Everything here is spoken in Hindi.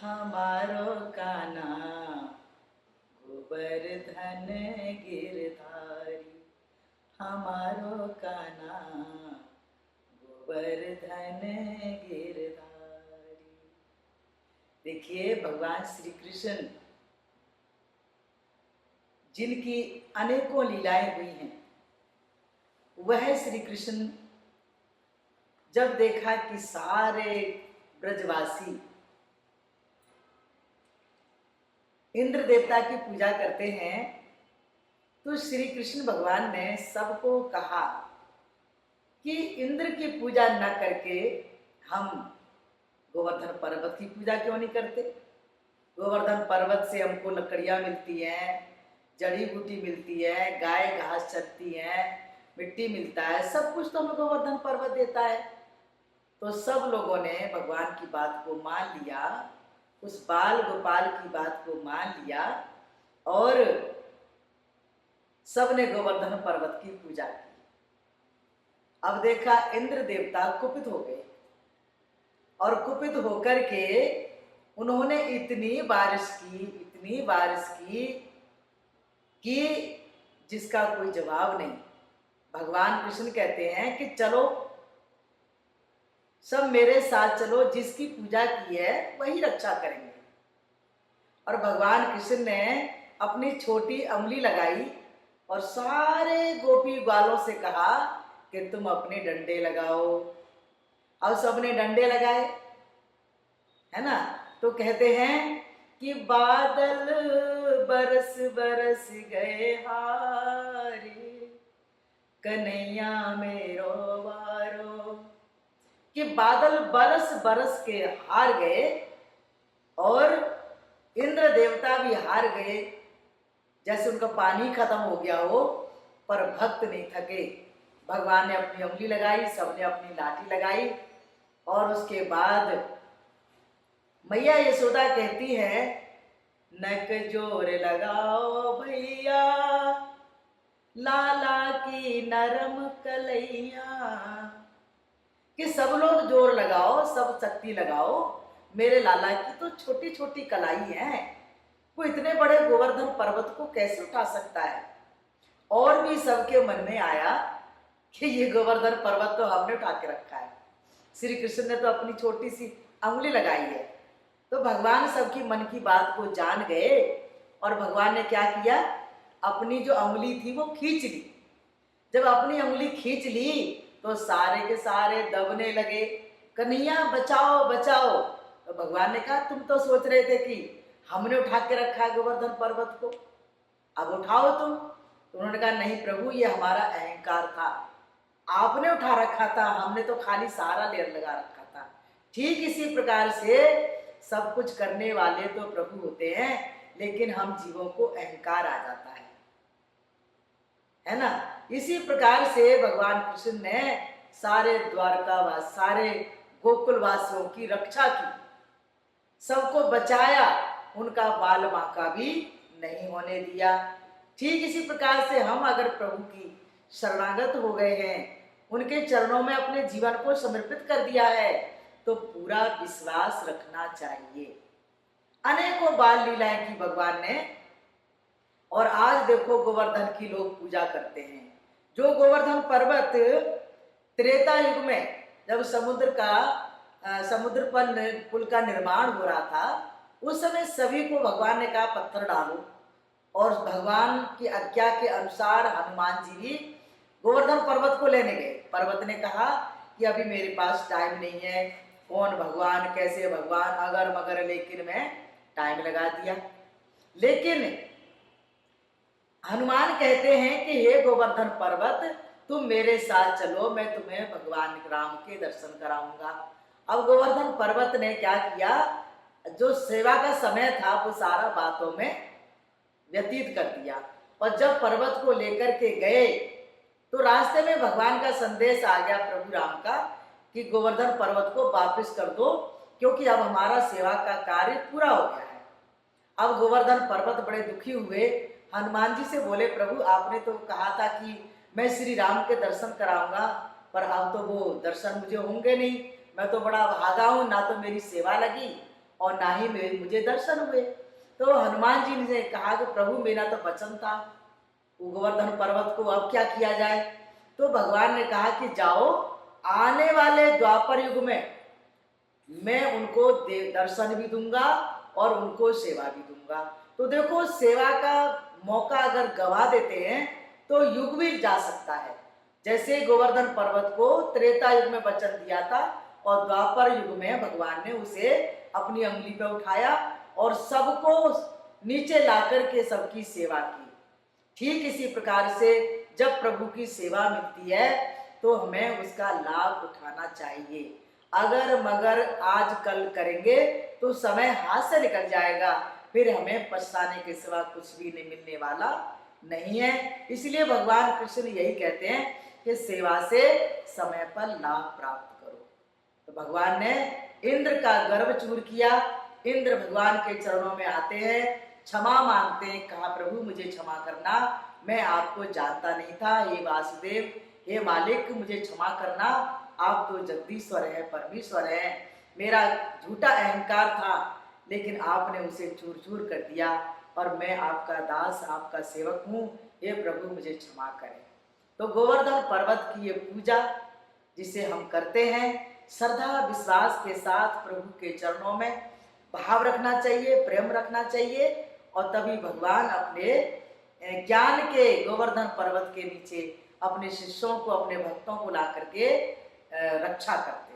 हमारो कान्हा गोवर्धन गिरधारी, हमारो कान्हा गोवर्धन गिरधारी। देखिए, भगवान श्री कृष्ण जिनकी अनेकों लीलाएं हुई हैं, वह श्री कृष्ण जब देखा कि सारे ब्रजवासी इंद्र देवता की पूजा करते हैं, तो श्री कृष्ण भगवान ने सबको कहा कि इंद्र की पूजा न करके हम गोवर्धन पर्वत की पूजा क्यों नहीं करते। गोवर्धन पर्वत से हमको लकड़ियां मिलती हैं, जड़ी बूटी मिलती है, गाय घास चरती है, मिट्टी मिलता है, सब कुछ तो हमें गोवर्धन पर्वत देता है। तो सब लोगों ने भगवान की बात को मान लिया, उस बाल गोपाल की बात को मान लिया और सबने गोवर्धन पर्वत की पूजा की। अब देखा इंद्र देवता कुपित हो गए और कुपित होकर के उन्होंने इतनी बारिश की कि जिसका कोई जवाब नहीं। भगवान कृष्ण कहते हैं कि चलो सब मेरे साथ चलो, जिसकी पूजा की है वही रक्षा करेंगे। और भगवान कृष्ण ने अपनी छोटी अंगुली लगाई और सारे गोपी ग्वालों से कहा कि तुम अपने डंडे लगाओ। अब सबने डंडे लगाए, है ना। तो कहते हैं कि बादल बरस बरस गए हारे, कन्हैया मेरो वारो। कि बादल बरस बरस के हार गए और इंद्र देवता भी हार गए, जैसे उनका पानी खत्म हो गया हो, पर भक्त नहीं थके। भगवान ने अपनी उंगली लगाई, सबने अपनी लाठी लगाई और उसके बाद मैया यशोदा कहती है, नक जोर लगाओ भैया, लाला की नरम कलैया। कि सब लोग जोर लगाओ, सब शक्ति लगाओ, मेरे लाला की तो छोटी छोटी कलाई है, वो इतने बड़े गोवर्धन पर्वत को कैसे उठा सकता है। और भी सबके मन में आया कि ये गोवर्धन पर्वत तो हमने उठा के रखा है, श्री कृष्ण ने तो अपनी छोटी सी अंगुली लगाई है। तो भगवान सबकी मन की बात को जान गए और भगवान ने क्या किया, अपनी जो अंगुली थी वो खींच ली। जब अपनी अंगुली खींच ली तो सारे के सारे दबने लगे, कन्हैया बचाओ बचाओ। तो भगवान ने कहा, तुम तो सोच रहे थे कि हमने उठा के रखा है गोवर्धन पर्वत को, अब उठाओ तुम। तो उन्होंने कहा, नहीं प्रभु, ये हमारा अहंकार था, आपने उठा रखा था, हमने तो खाली सहारा ले लगा रखा था। ठीक इसी प्रकार से सब कुछ करने वाले तो प्रभु होते हैं, लेकिन हम जीवों को अहंकार आ जाता है ना। इसी प्रकार से भगवान कृष्ण ने सारे द्वारकावास, सारे गोकुलवासियों की रक्षा की, सबको बचाया, उनका बाल बांका भी नहीं होने दिया। ठीक इसी प्रकार से हम अगर प्रभु की शरणागत हो गए हैं, उनके चरणों में अपने जीवन को समर्पित कर दिया है, तो पूरा विश्वास रखना चाहिए। अनेकों बाल लीलाएं की भगवान ने, और आज देखो गोवर्धन की लोग पूजा करते हैं। जो गोवर्धन पर्वत त्रेता युग में जब समुद्र पर पुल का निर्माण हो रहा था, उस समय सभी को भगवान ने कहा पत्थर डालो, और भगवान की आज्ञा के अनुसार हनुमान जी भी गोवर्धन पर्वत को लेने गए। पर्वत ने कहा कि अभी मेरे पास टाइम नहीं है, कौन भगवान कैसे भगवान अगर मगर, लेकिन मैं टाइम लगा दिया। लेकिन हनुमान कहते हैं कि हे गोवर्धन पर्वत, तुम मेरे साथ चलो, मैं तुम्हें भगवान राम के दर्शन कराऊंगा। अब गोवर्धन पर्वत ने क्या किया, जो सेवा का समय था वो सारा बातों में व्यतीत कर दिया। और जब पर्वत को लेकर के गए तो रास्ते में भगवान का संदेश आ गया प्रभु राम का कि गोवर्धन पर्वत को वापस कर दो, क्योंकि अब हमारा सेवा का कार्य पूरा हो गया है। अब गोवर्धन पर्वत बड़े दुखी हुए, हनुमान जी से बोले, प्रभु आपने तो कहा था कि मैं श्री राम के दर्शन कराऊंगा, पर अब तो वो दर्शन मुझे होंगे नहीं, मैं तो बड़ा भागा हूँ, ना तो मेरी सेवा लगी और ना ही मुझे दर्शन हुए। तो हनुमान जी ने कहा कि प्रभु मेरा तो वचन था गोवर्धन पर्वत को अब क्या किया जाए। तो भगवान ने कहा कि जाओ, आने वाले द्वापर युग में मैं उनको दर्शन भी दूंगा और उनको सेवा भी दूंगा। तो देखो, सेवा का मौका अगर गवा देते हैं तो युग भी जा सकता है। जैसे गोवर्धन पर्वत को त्रेता युग में वचन दिया था और द्वापर युग में भगवान ने उसे अपनी अंगुली पे उठाया और सबको नीचे लाकर के सबकी सेवा की। ठीक इसी प्रकार से जब प्रभु की सेवा मिलती है तो हमें उसका लाभ उठाना चाहिए। अगर मगर आज कल करेंगे तो समय हाथ से निकल जाएगा, फिर हमें पछताने के सिवा कुछ भी नहीं मिलने वाला नहीं है। इसलिए भगवान कृष्ण यही कहते हैं कि सेवा से समय पर लाभ प्राप्त करो। तो भगवान ने इंद्र का गर्व चूर किया। इंद्र भगवान के चरणों में आते हैं, क्षमा मांगते हैं, कहा प्रभु मुझे क्षमा करना, मैं आपको जानता नहीं था। हे वासुदेव, हे मालिक, मुझे क्षमा करना, आप तो जगदीश्वर है, परमेश्वर है। मेरा झूठा अहंकार था लेकिन आपने उसे चूर चूर कर दिया और मैं आपका दास, आपका सेवक हूँ। हे प्रभु मुझे क्षमा करें। तो गोवर्धन पर्वत की ये पूजा जिसे हम करते हैं, श्रद्धा विश्वास के साथ प्रभु के चरणों में भाव रखना चाहिए, प्रेम रखना चाहिए और तभी भगवान अपने ज्ञान के गोवर्धन पर्वत के नीचे अपने शिष्यों को, अपने भक्तों को ला करके रक्षा करते हैं।